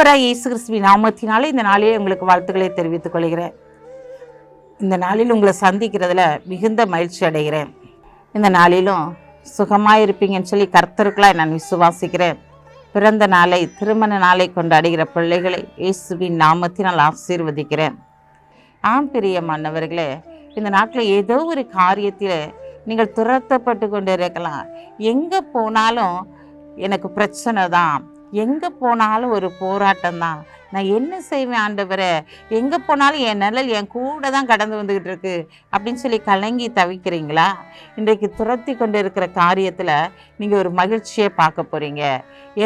ஆண்டவராய் இயேசு கிறிஸ்துவின் நாமத்தினாலே இந்த நாளிலே உங்களுக்கு வாழ்த்துக்களை தெரிவித்துக் கொள்கிறேன். இந்த நாளில் உங்களை சந்திக்கிறதுல மிகுந்த மகிழ்ச்சி அடைகிறேன். இந்த நாளிலும் சுகமாயிருப்பீங்கன்னு சொல்லி கர்த்தருக்குள்ளாய் நான் விசுவாசிக்கிறேன். பிறந்த நாளை, திருமண நாளை கொண்டாடுகிற பிள்ளைகளை இயேசுவின் நாமத்தினால் ஆசீர்வதிக்கிறேன். பிரியமானவர்களே, இந்த நாட்டில் ஏதோ ஒரு காரியத்தில் நீங்கள் துரத்தப்பட்டு கொண்டு இருக்கலாம். எங்கே போனாலும் எனக்கு பிரச்சனை தான், எங்கே போனாலும் ஒரு போராட்டம் தான், நான் என்ன செய்வேன் ஆண்டவரே, எங்கே போனாலும் என் நிழல் என் கூட தான் கடந்து வந்துக்கிட்டு இருக்கு அப்படின்னு சொல்லி கலங்கி தவிக்கிறீங்களா? இன்றைக்கு துரத்தி கொண்டு இருக்கிற காரியத்தில் நீங்கள் ஒரு மகிழ்ச்சியை பார்க்க போகிறீங்க.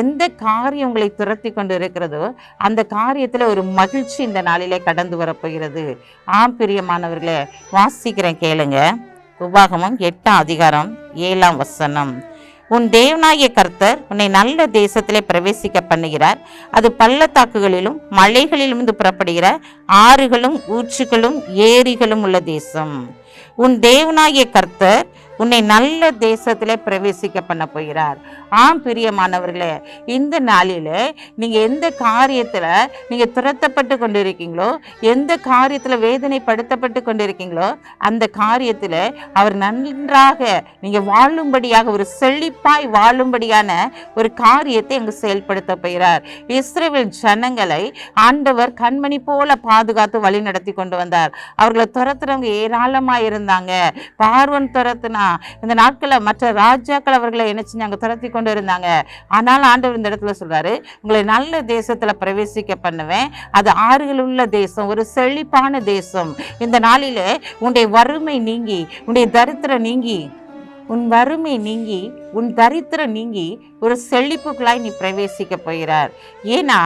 எந்த காரியம் உங்களை துரத்தி கொண்டு இருக்கிறதோ அந்த காரியத்தில் ஒரு மகிழ்ச்சி இந்த நாளிலே கடந்து வரப்போகிறது. பிரியமானவர்களே, வாசிக்கிறேன் கேளுங்க. உபாகமம் 8ஆம் அதிகாரம் 7ஆம் வசனம். உன் தேவனாகிய கர்த்தர் உன்னை நல்ல தேசத்திலே பிரவேசிக்க பண்ணுகிறார். அது பள்ளத்தாக்குகளிலும் மலைகளிலும் புறப்படுகிற ஆறுகளும் ஊற்றுகளும் ஏரிகளும் உள்ள தேசம். உன் தேவனாகிய கர்த்தர் உன்னை நல்ல தேசத்திலே பிரவேசிக்க பண்ண போகிறார். பிரியமானவர்களே, இந்த நாளில் நீங்கள் எந்த காரியத்தில் நீங்கள் துரத்தப்பட்டு கொண்டு இருக்கீங்களோ, எந்த காரியத்தில் வேதனைப்படுத்தப்பட்டு கொண்டு இருக்கீங்களோ, அந்த காரியத்தில் அவர் நன்றாக நீங்கள் வாழும்படியாக, ஒரு செழிப்பாய் வாழும்படியான ஒரு காரியத்தை அங்கு செயல்படுத்த போகிறார். இஸ்ரவேல் ஜனங்களை ஆண்டவர் கண்மணி போல பாதுகாத்து வழி நடத்தி கொண்டு வந்தார். அவர்களை துரத்துறவங்க ஏராளமாக இருந்தாங்க. பார்வன் துரத்துனா இந்த நாட்களில் மற்ற ராஜாக்கள் அவர்களை என்ன செஞ்சாங்க? துரத்தி கொண்டு இருந்தாங்க. ஆனால் ஆண்டவர் இந்த இடத்துல சொல்றாரு, உங்களை நல்ல தேசத்துல பிரவேசிக்க பண்ணுவேன். அது ஆறுகள் உள்ள தேசம், ஒரு செழிப்பான தேசம். இந்த நாளிலே உன்னுடைய வறுமை நீங்கி, உன்னுடைய தரித்திரம் நீங்கி, உன் வறுமை நீங்கி, உன் தரித்திரம் நீங்கி ஒரு செழிப்புக்குள்ளாய் நீ பிரவேசிக்க போகிறார். ஏன்னா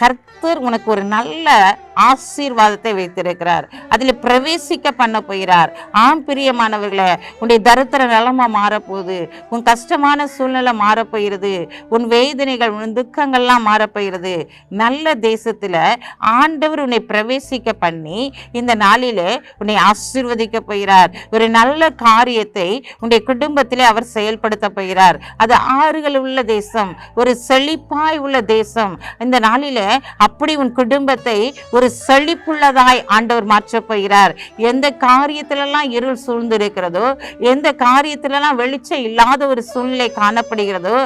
கர்த்தர் உனக்கு ஒரு நல்ல ஆசீர்வாதத்தை வைத்திருக்கிறார். அதில் பிரவேசிக்க பண்ண போகிறார். பிரியமானவர்களே, உன்னுடைய தரித்திர நிலமா மாறப்போகுது, உன் கஷ்டமான சூழ்நிலை மாறப்போகிறது, உன் வேதனைகள், உன் துக்கங்கள்லாம் மாறப்போகிறது. நல்ல தேசத்தில் ஆண்டவர் உன்னை பிரவேசிக்க பண்ணி இந்த நாளிலே உன்னை ஆசீர்வதிக்க போகிறார். ஒரு நல்ல காரியத்தை உன்னுடைய குடும்பத்திலே அவர் செயல்படுத்த போகிறார். அது ஆறுகள் உள்ள தேசம், ஒரு செழிப்பாய் உள்ள தேசம். இந்த நாளில அப்படி உன் குடும்பத்தை ஒரு செழிப்புள்ளதாய் ஆண்டவர் மாற்றப் போகிறார். எந்த காரியத்திலெல்லாம் இருள் சூழ்ந்து இருக்கிறதோ, எந்த காரியத்திலெல்லாம் வெளிச்சம் இல்லாத ஒரு சூழ்நிலை காணப்படுகிறதோ,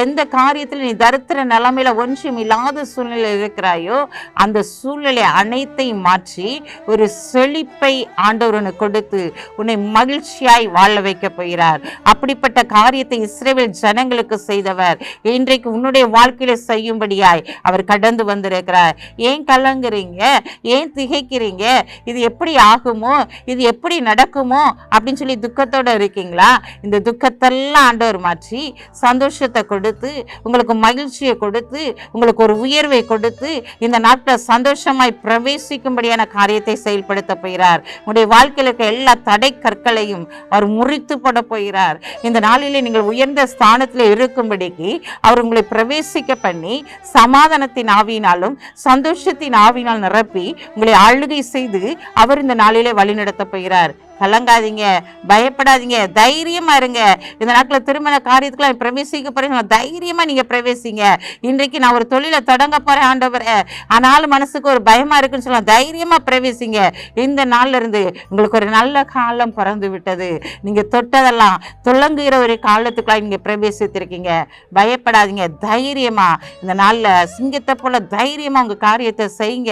எந்த காரியத்தில் நீ தரித்திர நிலைமையில ஒன்றும் இல்லாத சூழ்நிலை இருக்கிறாயோ, அந்த சூழ்நிலை அனைத்தையும் மாற்றி ஒரு செழிப்பை ஆண்டவர் உனக்கு கொடுத்து உன்னை மகிழ்ச்சியாய் வாழ வைக்க போகிறார். அப்படிப்பட்ட காரியத்தை இஸ்ரவேல் ஜனங்களுக்கு செய்தவர் இன்றைக்கு உன்னுடைய வாழ்க்கையில செய்யும்படியாய் அவர் கடந்து வந்திருக்கிறார். ஏன் கலங்குறீங்க? ஏன் திகைக்கிறீங்க? இது எப்படி ஆகுமோ, இது எப்படி நடக்குமோ அப்படின்னு சொல்லி துக்கத்தோட இருக்கீங்களா? இந்த துக்கத்தெல்லாம் ஆண்டவர் மாற்றி சந்தோஷத்தை கொடுத்து, உங்களுக்கு மகிழ்ச்சியை கொடுத்து, உங்களுக்கு ஒரு உயர்வை கொடுத்து இந்த நாட்டில் சந்தோஷமாய் பிரவேசிக்கும்படியான காரியத்தை செயல்படுத்த போகிறார். உங்களுடைய வாழ்க்கையில் இருக்க எல்லா தடை கற்களையும் அவர் முறித்து போட போகிறார். இந்த நாளிலே நீங்கள் உயர்ந்த ஸ்தானத்தில் இருக்கும்படிக்கு அவர் உங்களை பிரவேசிக்க பண்ணி சமாதானத்தின் ஆவியினாலும் சந்தோஷத்தின் ஆவியினால் நிரப்பி உங்களை ஆளுகை செய்து அவர் இந்த நாளிலே வழிநடத்த போகிறார். கலங்காதீங்க, பயப்படாதீங்க, தைரியமா இருங்க. இந்த நாட்டில் திருமண காரியத்துக்குலாம் பிரவேசிக்க போறீங்க, தைரியமா நீங்க பிரவேசிங்க. இன்றைக்கு நான் ஒரு தொழிலை தொடங்க போறேன் ஆண்டவரே, ஆனாலும் மனசுக்கு ஒரு பயமா இருக்குன்னு சொல்லலாம், தைரியமா பிரவேசிங்க. இந்த நாள்ல இருந்து உங்களுக்கு ஒரு நல்ல காலம் பிறந்து விட்டது. நீங்க தொட்டதெல்லாம் துளங்குகிற ஒரு காலத்துக்குலாம் நீங்க பிரவேசித்திருக்கீங்க. பயப்படாதீங்க, தைரியமா இந்த நாள்ல சிங்கத்தை போல தைரியமா உங்க காரியத்தை செய்யுங்க.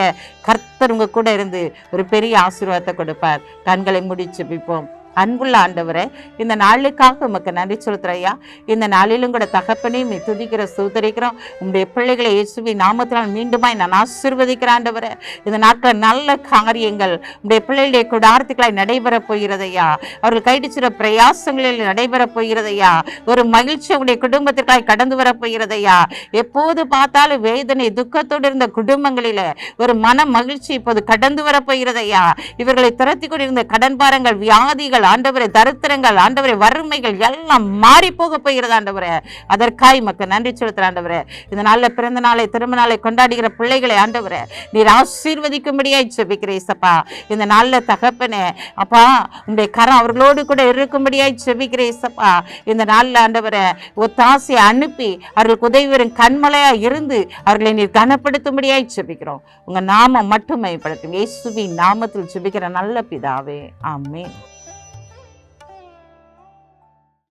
கர்த்தர் உங்க கூட இருந்து ஒரு பெரிய ஆசீர்வாதத்தை கொடுப்பார். கண்களை முடிச்சு ஜெபிப்போம். அன்புள்ள ஆண்டவரே, இந்த நாளுக்காக உமக்கு நன்றி சொல்லுறையா. இந்த நாளிலும் கூட தகப்பனையும் துதிக்கிற சூதரிக்கிறோம். உங்களுடைய பிள்ளைகளை இயேசுவின் நாமத்தினால் மீண்டுமாய் நான் ஆசீர்வதிக்கிறேன் ஆண்டவரே. இந்த நாட்கள் நல்ல காரியங்கள் உங்களுடைய பிள்ளைகளுடைய குடார்த்திகளாய் நடைபெற போகிறதையா, அவர்கள் கைடிச்சிற பிரயாசங்களில் நடைபெற போகிறதையா, ஒரு மகிழ்ச்சி உங்களுடைய குடும்பத்திற்காய் கடந்து வர போகிறதையா. எப்போது பார்த்தாலும் வேதனை துக்கத்தோடு இருந்த குடும்பங்களில ஒரு மன மகிழ்ச்சி இப்போது கடந்து வர போகிறதையா. இவர்களை திரட்டி கொண்டிருந்த கடன் பாரங்கள், வியாதிகள், வியாதிகள் ஆண்டவரே, தரித்திரங்கள் ஆண்டவரே, வறுமைகள் எல்லாம் மாறி போக போகிறது ஆண்டவரே. அதற்காய் மக்கள் நன்றி செலுத்துற ஆண்டவரே. இந்த நாள்ல பிறந்த நாளை, திரும்ப நாளை கொண்டாடுகிற பிள்ளைகளை ஆண்டவரே நீர் ஆசீர்வதிக்கும்படியாய் செபிக்கிறேன் ஏசப்பா. இந்த நாள்ல தகப்பனே அப்பா, உங்களுடைய கரம் அவர்களோடு கூட இருக்கும்படியாய் செபிக்கிறேன் ஏசப்பா. இந்த நாள்ல ஆண்டவரே ஒத்தாசையை அனுப்பி அவர்களுக்கு உதவி வரும் கண்மலையா இருந்து அவர்களை நீர் கனப்படுத்தும்படியாய் செபிக்கிறோம். உங்க நாமம் மட்டும் மேம்படுத்தும். இயேசுவின் நாமத்தில் செபிக்கிற நல்ல பிதாவே, ஆமென்.